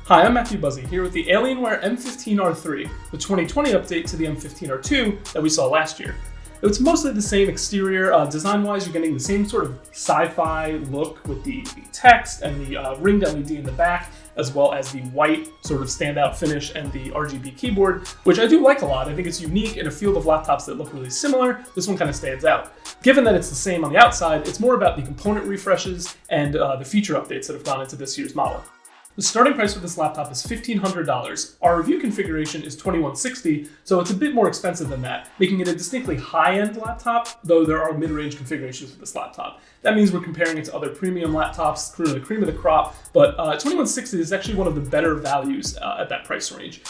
Hi, I'm Matthew Buzzy, here with the Alienware M15R3, the 2020 update to the M15R2 that we saw last year. It's mostly the same exterior. Design-wise, you're getting the same sort of sci-fi look with the text and the ringed LED in the back, as well as the white sort of standout finish and the RGB keyboard, which I do like a lot. I think it's unique in a field of laptops that look really similar. This one kind of stands out. Given that it's the same on the outside, it's more about the component refreshes and the feature updates that have gone into this year's model. The starting price for this laptop is $1,500. Our review configuration is $2,160, so it's a bit more expensive than that, making it a distinctly high-end laptop, though there are mid-range configurations for this laptop. That means we're comparing it to other premium laptops, the cream of the crop, but $2,160 is actually one of the better values at that price range.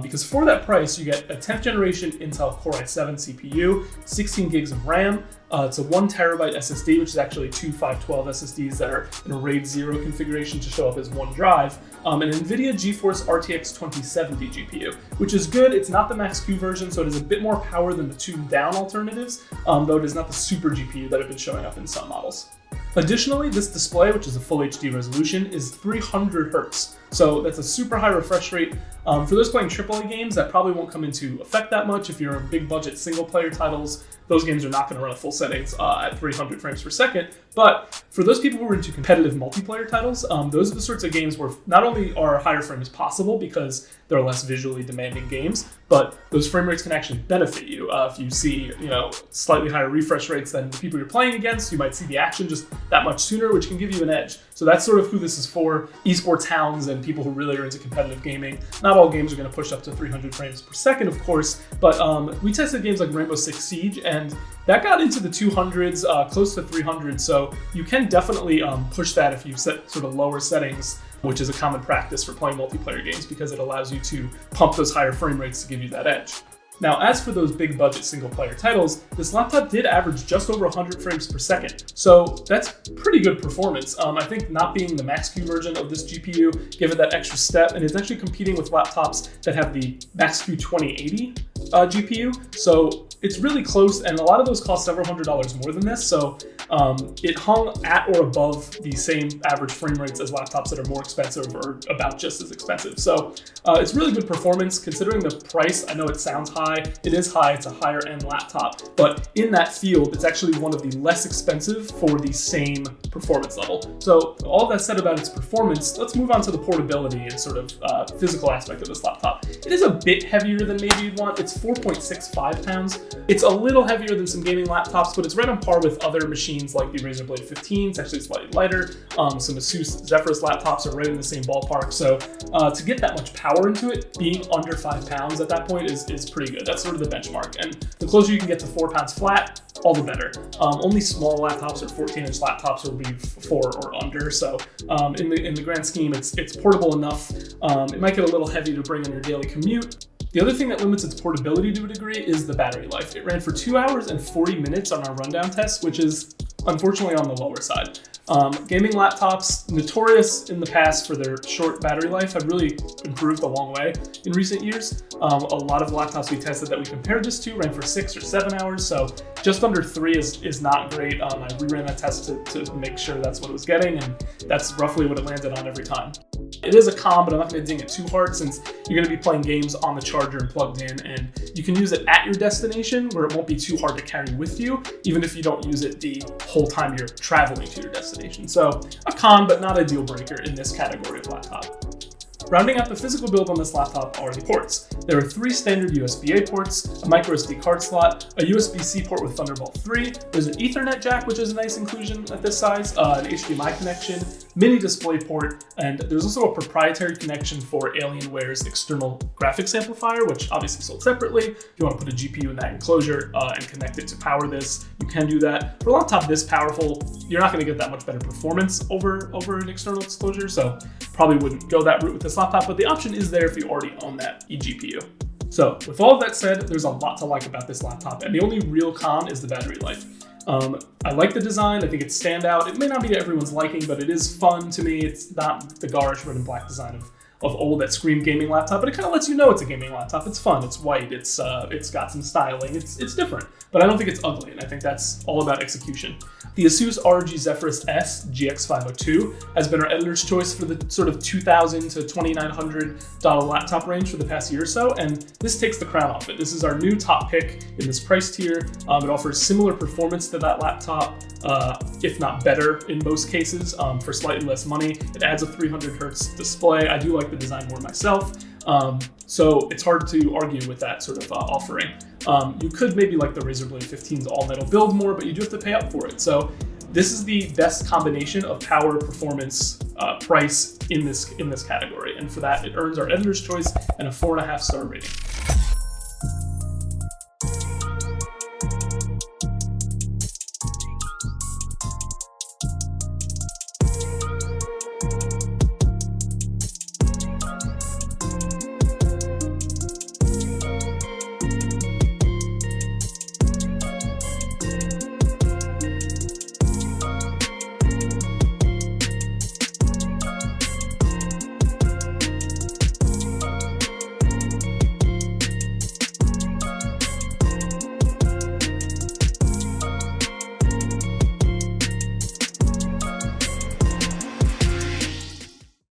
Because for that price, you get a 10th generation Intel Core i7 CPU, 16 gigs of RAM, it's a 1 terabyte SSD, which is actually two 512 SSDs that are in a RAID 0 configuration to show up as one drive, an NVIDIA GeForce RTX 2070 GPU, which is good. It's not the Max-Q version, so it is a bit more power than the tuned down alternatives, though it is not the super GPU that have been showing up in some models. Additionally, this display, which is a full HD resolution, is 300 Hz. So that's a super high refresh rate. For those playing AAA games, that probably won't come into effect that much. If you're big budget single player titles, those games are not going to run at full settings at 300 frames per second. But for those people who are into competitive multiplayer titles, those are the sorts of games where not only are higher frames possible because they're less visually demanding games, but those frame rates can actually benefit you. If you see, slightly higher refresh rates than the people you're playing against, you might see the action just that much sooner, which can give you an edge. So that's sort of who this is for, esports hounds and people who really are into competitive gaming. Not all games are going to push up to 300 frames per second, of course, but we tested games like Rainbow Six Siege, and that got into the 200s, close to 300, so you can definitely push that if you set sort of lower settings, which is a common practice for playing multiplayer games because it allows you to pump those higher frame rates to give you that edge. Now, as for those big budget single player titles, this laptop did average just over 100 frames per second. So that's pretty good performance. I think not being the Max-Q version of this GPU gave it that extra step, and it's actually competing with laptops that have the Max-Q 2080 GPU. So it's really close, and a lot of those cost several $100s more than this. So it hung at or above the same average frame rates as laptops that are more expensive or about just as expensive. So it's really good performance considering the price. I know it sounds high. It is high. It's a higher end laptop, but in that field, it's actually one of the less expensive for the same performance level. So all that said about its performance, let's move on to the portability and sort of physical aspect of this laptop. It is a bit heavier than maybe you'd want. It's 4.65 pounds. It's a little heavier than some gaming laptops, but it's right on par with other machines like the Razer Blade 15. It's actually slightly lighter. Some Asus Zephyrus laptops are right in the same ballpark. So to get that much power into it, being under 5 pounds at that point is pretty good. That's sort of the benchmark. And the closer you can get to 4 pounds flat, all the better. Only small laptops or 14-inch laptops will be 4 or under. So in the grand scheme, it's portable enough. It might get a little heavy to bring in your daily commute. The other thing that limits its portability to a degree is the battery life. It ran for 2 hours and 40 minutes on our rundown test, which is unfortunately on the lower side. Gaming laptops, notorious in the past for their short battery life, have really improved a long way in recent years. A lot of the laptops we tested that we compared this to ran for 6 or 7 hours, so just under 3 is not great. I reran that test to make sure that's what it was getting, and that's roughly what it landed on every time. It is a con, but I'm not going to ding it too hard since you're going to be playing games on the charger and plugged in, and you can use it at your destination where it won't be too hard to carry with you, even if you don't use it the whole time you're traveling to your destination. So a con, but not a deal breaker in this category of laptop. Rounding out the physical build on this laptop are the ports. There are 3 standard USB-A ports, a microSD card slot, a USB-C port with Thunderbolt 3, there's an Ethernet jack, which is a nice inclusion at this size, an HDMI connection, mini display port, and there's also a proprietary connection for Alienware's external graphics amplifier, which obviously sold separately. If you want to put a GPU in that enclosure and connect it to power this, you can do that. For a laptop this powerful, you're not going to get that much better performance over an external disclosure, so probably wouldn't go that route with this laptop, but the option is there if you already own that eGPU. So with all of that said, there's a lot to like about this laptop, and the only real con is the battery life. I like the design. I think it's standout. It may not be to everyone's liking, but it is fun to me. It's not the garish red and black design of old that scream gaming laptop, but it kind of lets you know it's a gaming laptop. It's fun, it's white, it's got some styling, it's different, but I don't think it's ugly, and I think that's all about execution. The Asus ROG Zephyrus S GX502 has been our editor's choice for the sort of $2,000 to $2,900 laptop range for the past year or so, and this takes the crown off it. This is our new top pick in this price tier. It offers similar performance to that laptop, if not better in most cases, for slightly less money. It adds a 300 hertz display. I do like the design more myself, so it's hard to argue with that sort of offering. You could maybe like the Razer Blade 15's all-metal build more, but you do have to pay up for it. So this is the best combination of power, performance, price in this category, and for that it earns our editor's choice and a 4.5 star rating.